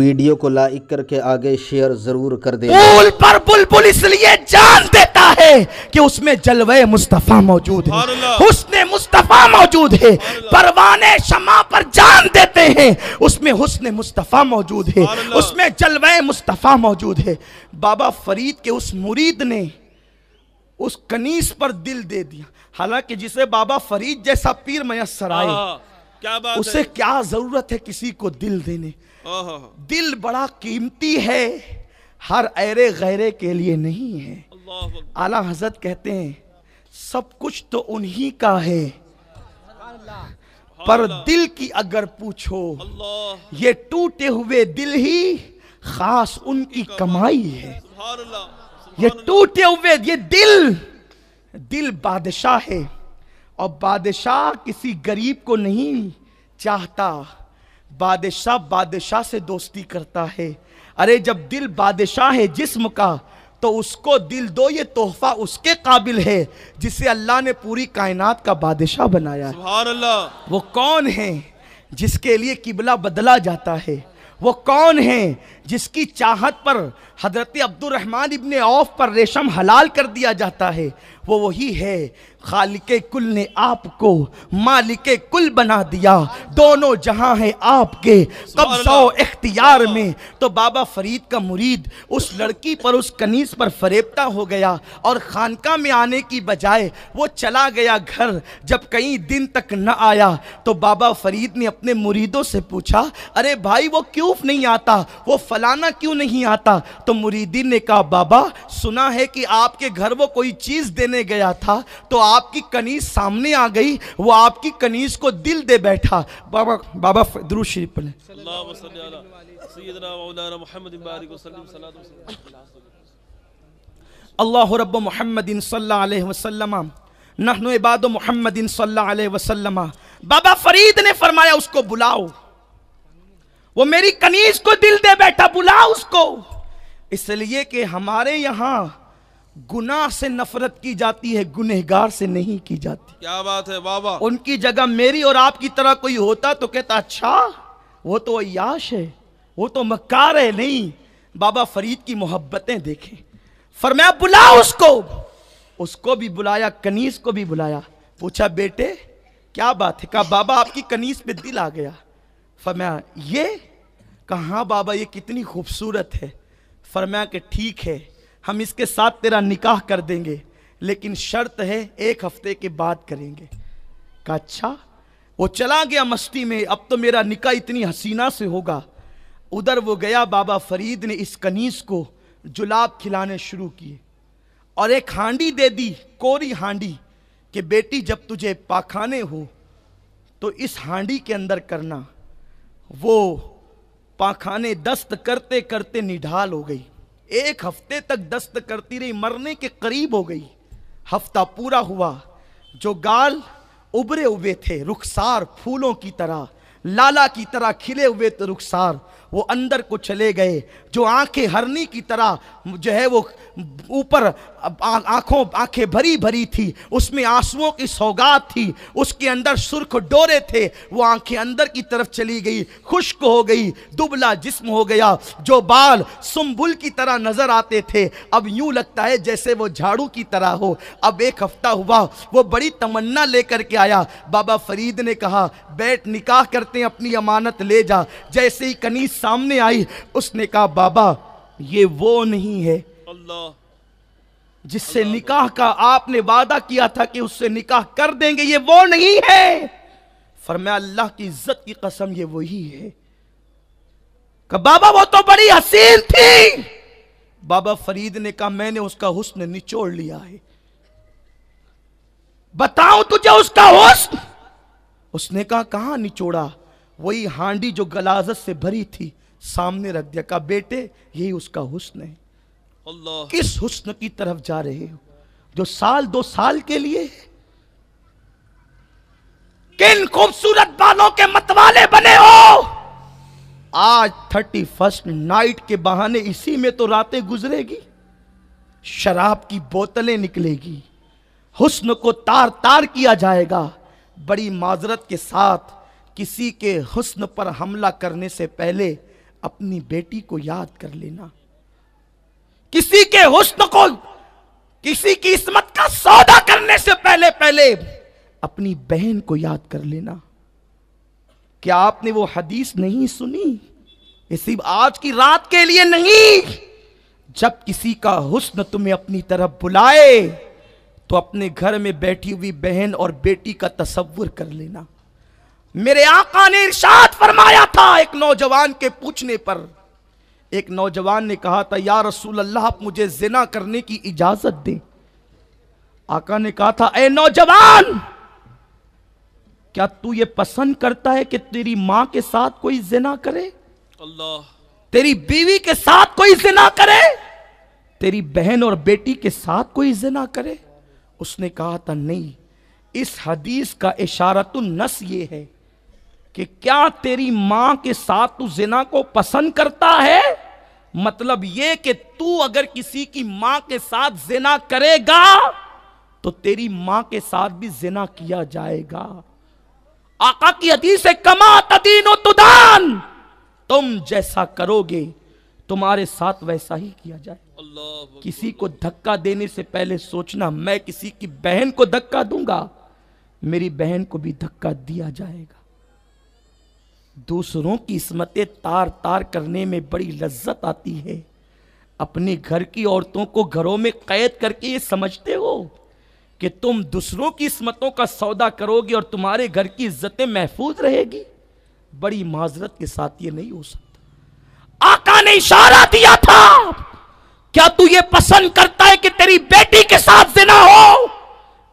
Video को like करके आगे शेयर जरूर कर दे। फूल पर बुलबुल इसलिए जान देता है कि उसमें जलवे मुस्तफा मौजूद है, हुस्ने मुस्तफा मौजूद है। परवाने शमा पर जान देते हैं, उसमें हुस्ने मुस्तफा मौजूद है, उसमें जलवे मुस्तफा मौजूद है। बाबा फरीद के उस मुरीद ने उस कनीस पर दिल दे दिया। हालांकि जिसे बाबा फरीद जैसा पीर मयस्सर आए, क्या बात उसे है? क्या जरूरत है किसी को दिल देने। दिल बड़ा कीमती है, हर ऐरे गैरे के लिए नहीं है। आला हजरत कहते हैं सब कुछ तो उन्हीं का है, पर दिल की अगर पूछो ये टूटे हुए दिल ही खास उनकी कमाई है। ये टूटे हुए ये दिल बादशाह है, और बादशाह किसी गरीब को नहीं चाहता, बादशाह से दोस्ती करता है। अरे जब दिल बादशाह है जिस्म का, तो उसको दिल दो, ये तोहफा उसके काबिल है जिसे अल्लाह ने पूरी कायनात का बादशाह बनाया। सुभान अल्लाह। वो कौन है जिसके लिए किबला बदला जाता है? वो कौन है जिसकी चाहत पर हजरत अब्दुर रहमान इब्ने औफ पर रेशम हलाल कर दिया जाता है? वो वही है खालिके कुल ने आपको मालिके कुल बना दिया, दोनों जहां है आपके कब्ज़ा इख्तियार में। तो बाबा फरीद का मुरीद उस लड़की पर, उस कनीस पर फरेबता हो गया, और खानका में आने की बजाय वो चला गया घर। जब कई दिन तक न आया तो बाबा फरीद ने अपने मुरीदों से पूछा, अरे भाई वो क्यों नहीं आता, वो फलाना क्यों नहीं आता? तो मुरीदीन ने कहा, बाबा सुना है कि आपके घर वो कोई चीज देने गया था, तो आपकी कनीज सामने आ गई, वो आपकी कनीज को दिल दे बैठा। बाबा दुरूद शरीफ पढ़ें। अल्लाहु रब्ब मुहम्मदिन सल्लल्लाहु अलैहि वसल्लम नहनु इबादु मुहम्मदिन सल्लल्लाहु अलैहि वसल्लम। बाबा फरीद ने फरमाया उसको बुलाओ, वो मेरी कनीज को दिल दे बैठा, बुलाओ उसको। इसलिए कि हमारे यहाँ गुनाह से नफरत की जाती है, गुनहगार से नहीं की जाती। क्या बात है बाबा। उनकी जगह मेरी और आपकी तरह कोई होता तो कहता अच्छा वो तो अय्याश है, वो तो मक्कार है। नहीं, बाबा फरीद की मोहब्बतें देखें। फरमाया बुलाओ उसको। उसको भी बुलाया, कनीज को भी बुलाया। पूछा बेटे क्या बात है? कहा बाबा आपकी कनीज पे दिल आ गया। फरमाया ये? कहा बाबा ये कितनी खूबसूरत है। फरमाया कि ठीक है, हम इसके साथ तेरा निकाह कर देंगे, लेकिन शर्त है 1 हफ्ते के बाद करेंगे। कहा अच्छा। वो चला गया मस्ती में, अब तो मेरा निकाह इतनी हसीना से होगा। उधर वो गया, बाबा फरीद ने इस कनीज को जुलाब खिलाने शुरू किए और एक हांडी दे दी, कोरी हांडी, कि बेटी जब तुझे पाखाने हो तो इस हांडी के अंदर करना। वो पाखाने दस्त करते करते निढाल हो गई, 1 हफ्ते तक दस्त करती रही, मरने के करीब हो गई। हफ्ता पूरा हुआ, जो गाल उभरे हुए थे रुखसार फूलों की तरह, लाला की तरह खिले हुए थे रुखसार, वो अंदर को चले गए। जो आंखें हरनी की तरह जो है वो ऊपर आंखें भरी भरी थी, उसमें आंसुओं की सौगात थी, उसके अंदर सुर्ख डोरे थे, वो आंखें अंदर की तरफ चली गई, खुश्क हो गई, दुबला जिस्म हो गया। जो बाल सुंबुल की तरह नजर आते थे अब यूं लगता है जैसे वो झाड़ू की तरह हो। अब 1 हफ्ता हुआ, वो बड़ी तमन्ना लेकर के आया। बाबा फरीद ने कहा बैठ निकाह करते हैं, अपनी अमानत ले जा। जैसे ही कनीज सामने आई, उसने कहा बाबा ये वो नहीं है अल्लाह जिससे निकाह का आपने वादा किया था कि उससे निकाह कर देंगे, ये वो नहीं है। फरमाया अल्लाह की इज्जत की कसम ये वही है। कहा बाबा वो तो बड़ी हसीन थी। बाबा फरीद ने कहा मैंने उसका हुस्न निचोड़ लिया है, बताऊं तुझे उसका हुस्न? उसने कहा कहां निचोड़ा? वही हांडी जो गलाजत से भरी थी सामने रख दिया। कहा बेटे यही उसका हुस्न है। अल्लाह। किस हुस्न की तरफ जा रहे हो जो 1-2 साल के लिए? किन खूबसूरत बालों के मतवाले बने हो? आज 31st नाइट के बहाने इसी में तो रातें गुजरेगी, शराब की बोतलें निकलेगी, हुस्न को तार तार किया जाएगा। बड़ी माजरत के साथ किसी के हुस्न पर हमला करने से पहले अपनी बेटी को याद कर लेना। किसी के हुस्न को, किसी की इस्मत का सौदा करने से पहले पहले अपनी बहन को याद कर लेना। क्या आपने वो हदीस नहीं सुनी? ये सिर्फ आज की रात के लिए नहीं, जब किसी का हुस्न तुम्हें अपनी तरफ बुलाए तो अपने घर में बैठी हुई बहन और बेटी का तसव्वुर कर लेना। मेरे आका ने इरशाद फरमाया था, एक नौजवान के पूछने पर, एक नौजवान ने कहा था, या रसूल अल्लाह आप मुझे जिना करने की इजाजत दें। आका ने कहा था, ए नौजवान, क्या तू ये पसंद करता है कि तेरी मां के साथ कोई जिना करे? अल्लाह। तेरी बीवी के साथ कोई जिना करे? तेरी बहन और बेटी के साथ कोई जिना करे? उसने कहा था, नहीं, इस हदीस का इशारतुन नस ये है कि क्या तेरी मां के साथ तू जिना को पसंद करता है? मतलब ये कि तू अगर किसी की मां के साथ जिना करेगा तो तेरी मां के साथ भी जिना किया जाएगा। आका की हदीस है, कमा तदीनो तुदान, तुम जैसा करोगे तुम्हारे साथ वैसा ही किया जाए। अल्लाह। किसी को धक्का देने से पहले सोचना, मैं किसी की बहन को धक्का दूंगा, मेरी बहन को भी धक्का दिया जाएगा। दूसरों की इस्मतें तार तार करने में बड़ी लज्जत आती है। अपने घर की औरतों को घरों में कैद करके ये समझते हो कि तुम दूसरों की इस्मतों का सौदा करोगे और तुम्हारे घर की इज्जतें महफूज रहेगी? बड़ी माजरत के साथ ये नहीं हो सकता। आका ने इशारा दिया था, क्या तू ये पसंद करता है कि तेरी बेटी के साथ जिना हो?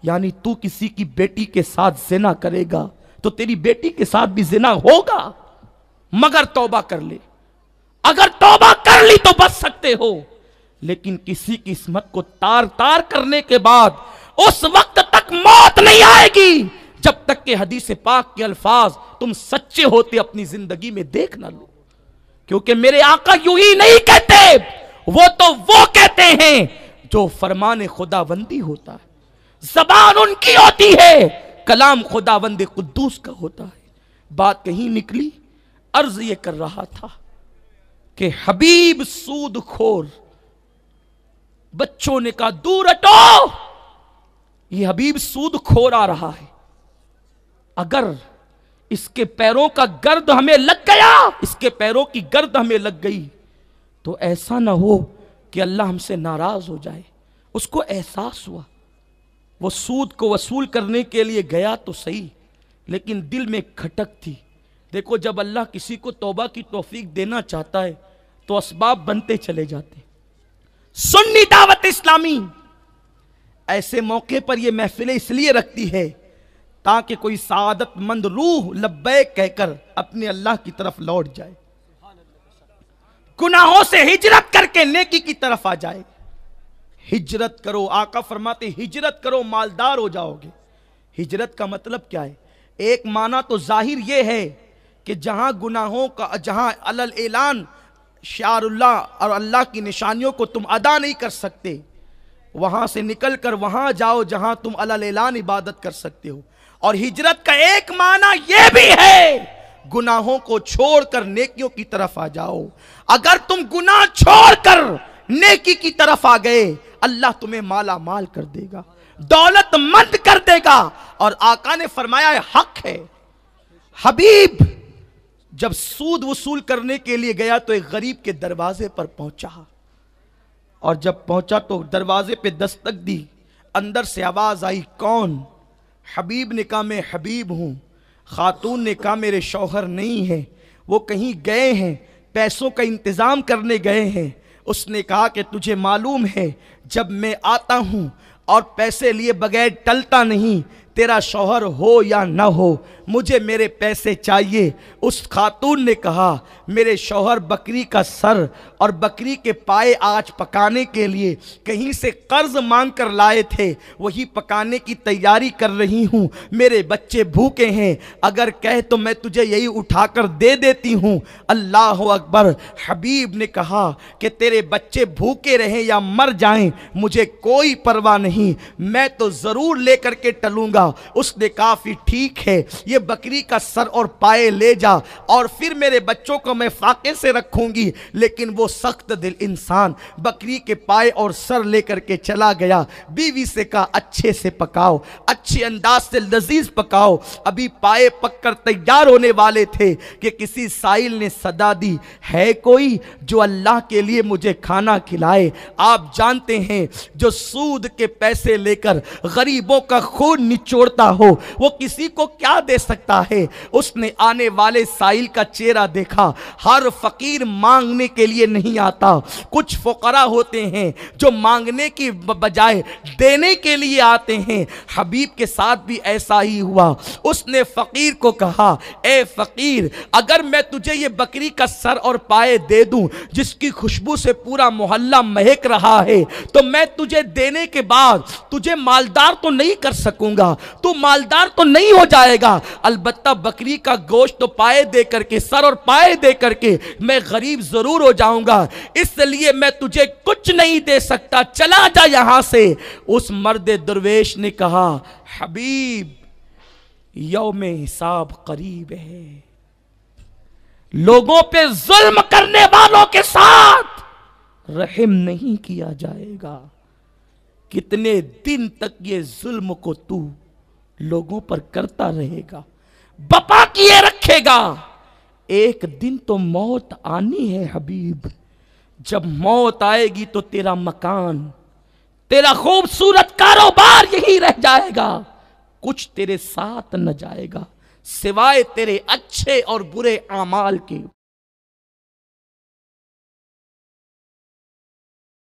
यानी तू किसी की बेटी के साथ जिना करेगा तो तेरी बेटी के साथ भी जिना होगा, मगर तौबा कर ले। अगर तौबा कर ली तो बच सकते हो, लेकिन किसी की इस्मत को तार तार करने के बाद उस वक्त तक मौत नहीं आएगी जब तक कि हदीस पाक के अल्फाज तुम सच्चे होते अपनी जिंदगी में देख ना लो। क्योंकि मेरे आका यूं ही नहीं कहते, वो कहते हैं जो फरमान खुदाबंदी होता है, जबान उनकी होती है, कलाम खुदाबंद कुद्दूस का होता है। बात कहीं निकली, अर्ज ये कर रहा था कि हबीब सूदखोर, बच्चों ने कहा दूर हटो, ये हबीब सूदखोर आ रहा है, अगर इसके पैरों का गर्द हमें लग गया, इसके पैरों की गर्द हमें लग गई तो ऐसा ना हो कि अल्लाह हमसे नाराज हो जाए। उसको एहसास हुआ, वो सूद को वसूल करने के लिए गया तो सही, लेकिन दिल में खटक थी। देखो, जब अल्लाह किसी को तौबा की तौफीक देना चाहता है तो असबाब बनते चले जाते। सुन्नी दावत इस्लामी ऐसे मौके पर यह महफिलें इसलिए रखती है ताकि कोई सादतमंद रूह लब्बैक कहकर अपने अल्लाह की तरफ लौट जाए, गुनाहों से हिजरत करके नेकी की तरफ आ जाए। हिजरत करो, आका फरमाते हिजरत करो मालदार हो जाओगे। हिजरत का मतलब क्या है? एक माना तो जाहिर यह है कि जहां गुनाहों का, जहां अलल ऐलान शारुल्लाह और अल्लाह की निशानियों को तुम अदा नहीं कर सकते, वहां से निकल कर वहां जाओ जहां तुम अलल ऐलान इबादत कर सकते हो। और हिजरत का एक माना यह भी है, गुनाहों को छोड़कर नेकियों की तरफ आ जाओ। अगर तुम गुनाह छोड़कर नेकी की तरफ आ गए, अल्लाह तुम्हें माला माल कर देगा, दौलतमंद कर देगा। और आका ने फरमाया है, हक है। हबीब जब सूद वसूल करने के लिए गया तो एक गरीब के दरवाजे पर पहुंचा, और जब पहुंचा तो दरवाजे पे दस्तक दी, अंदर से आवाज आई, कौन? हबीब ने कहा, मैं हबीब हूं। खातून ने कहा, मेरे शौहर नहीं है, वो कहीं गए हैं, पैसों का इंतजाम करने गए हैं। उसने कहा कि तुझे मालूम है, जब मैं आता हूं और पैसे लिए बगैर टलता नहीं, तेरा शौहर हो या ना हो, मुझे मेरे पैसे चाहिए। उस खातून ने कहा, मेरे शौहर बकरी का सर और बकरी के पाए आज पकाने के लिए कहीं से कर्ज मांग कर लाए थे, वही पकाने की तैयारी कर रही हूँ। मेरे बच्चे भूखे हैं, अगर कहे तो मैं तुझे यही उठाकर दे देती हूँ। अल्लाह अकबर। हबीब ने कहा कि तेरे बच्चे भूखे रहें या मर जाएं, मुझे कोई परवाह नहीं, मैं तो ज़रूर लेकर के टलूँगा। उसने कहा फिर ठीक है, ये बकरी का सर और पाए ले जा और फिर मेरे बच्चों को मैं फाके से रखूंगी। लेकिन वो सख्त दिल इंसान बकरी के पाए और सर लेकर के चला गया। बीवी से कहा अच्छे से पकाओ, अच्छे अंदाज से लजीज पकाओ। अभी पाए पककर तैयार होने वाले थे कि किसी साइल ने सदा दी, है कोई जो अल्लाह के लिए मुझे खाना खिलाए। आप जानते हैं जो सूद के पैसे लेकर गरीबों का खून निचोड़ता हो वो किसी को क्या दे सकता है। उसने आने वाले साइल का चेहरा देखा। हर फकीर मांगने के लिए नहीं आता, कुछ फुकरा होते हैं जो मांगने की बजाय देने के लिए आते हैं। हबीब के साथ भी ऐसा ही हुआ। उसने फकीर को कहा, ए फकीर, अगर मैं तुझे ये बकरी का सर और पाए दे दूं जिसकी खुशबू से पूरा मोहल्ला महक रहा है, तो मैं तुझे देने के बाद तुझे मालदार तो नहीं कर सकूंगा, तू मालदार तो नहीं हो जाएगा, अलबत्ता बकरी का गोश्त तो पाए दे करके, सर और पाए दे करके मैं गरीब जरूर हो जाऊंगा, इसलिए मैं तुझे कुछ नहीं दे सकता, चला जा यहां से। उस मर्द दरवेश ने कहा, हबीब, यौमे हिसाब करीब है, लोगों पे जुल्म करने वालों के साथ रहम नहीं किया जाएगा। कितने दिन तक ये जुल्म को तू लोगों पर करता रहेगा, बपा किए रखेगा। एक दिन तो मौत आनी है हबीब, जब मौत आएगी तो तेरा मकान, तेरा खूबसूरत कारोबार यही रह जाएगा, कुछ तेरे साथ न जाएगा सिवाय तेरे अच्छे और बुरे आमाल के।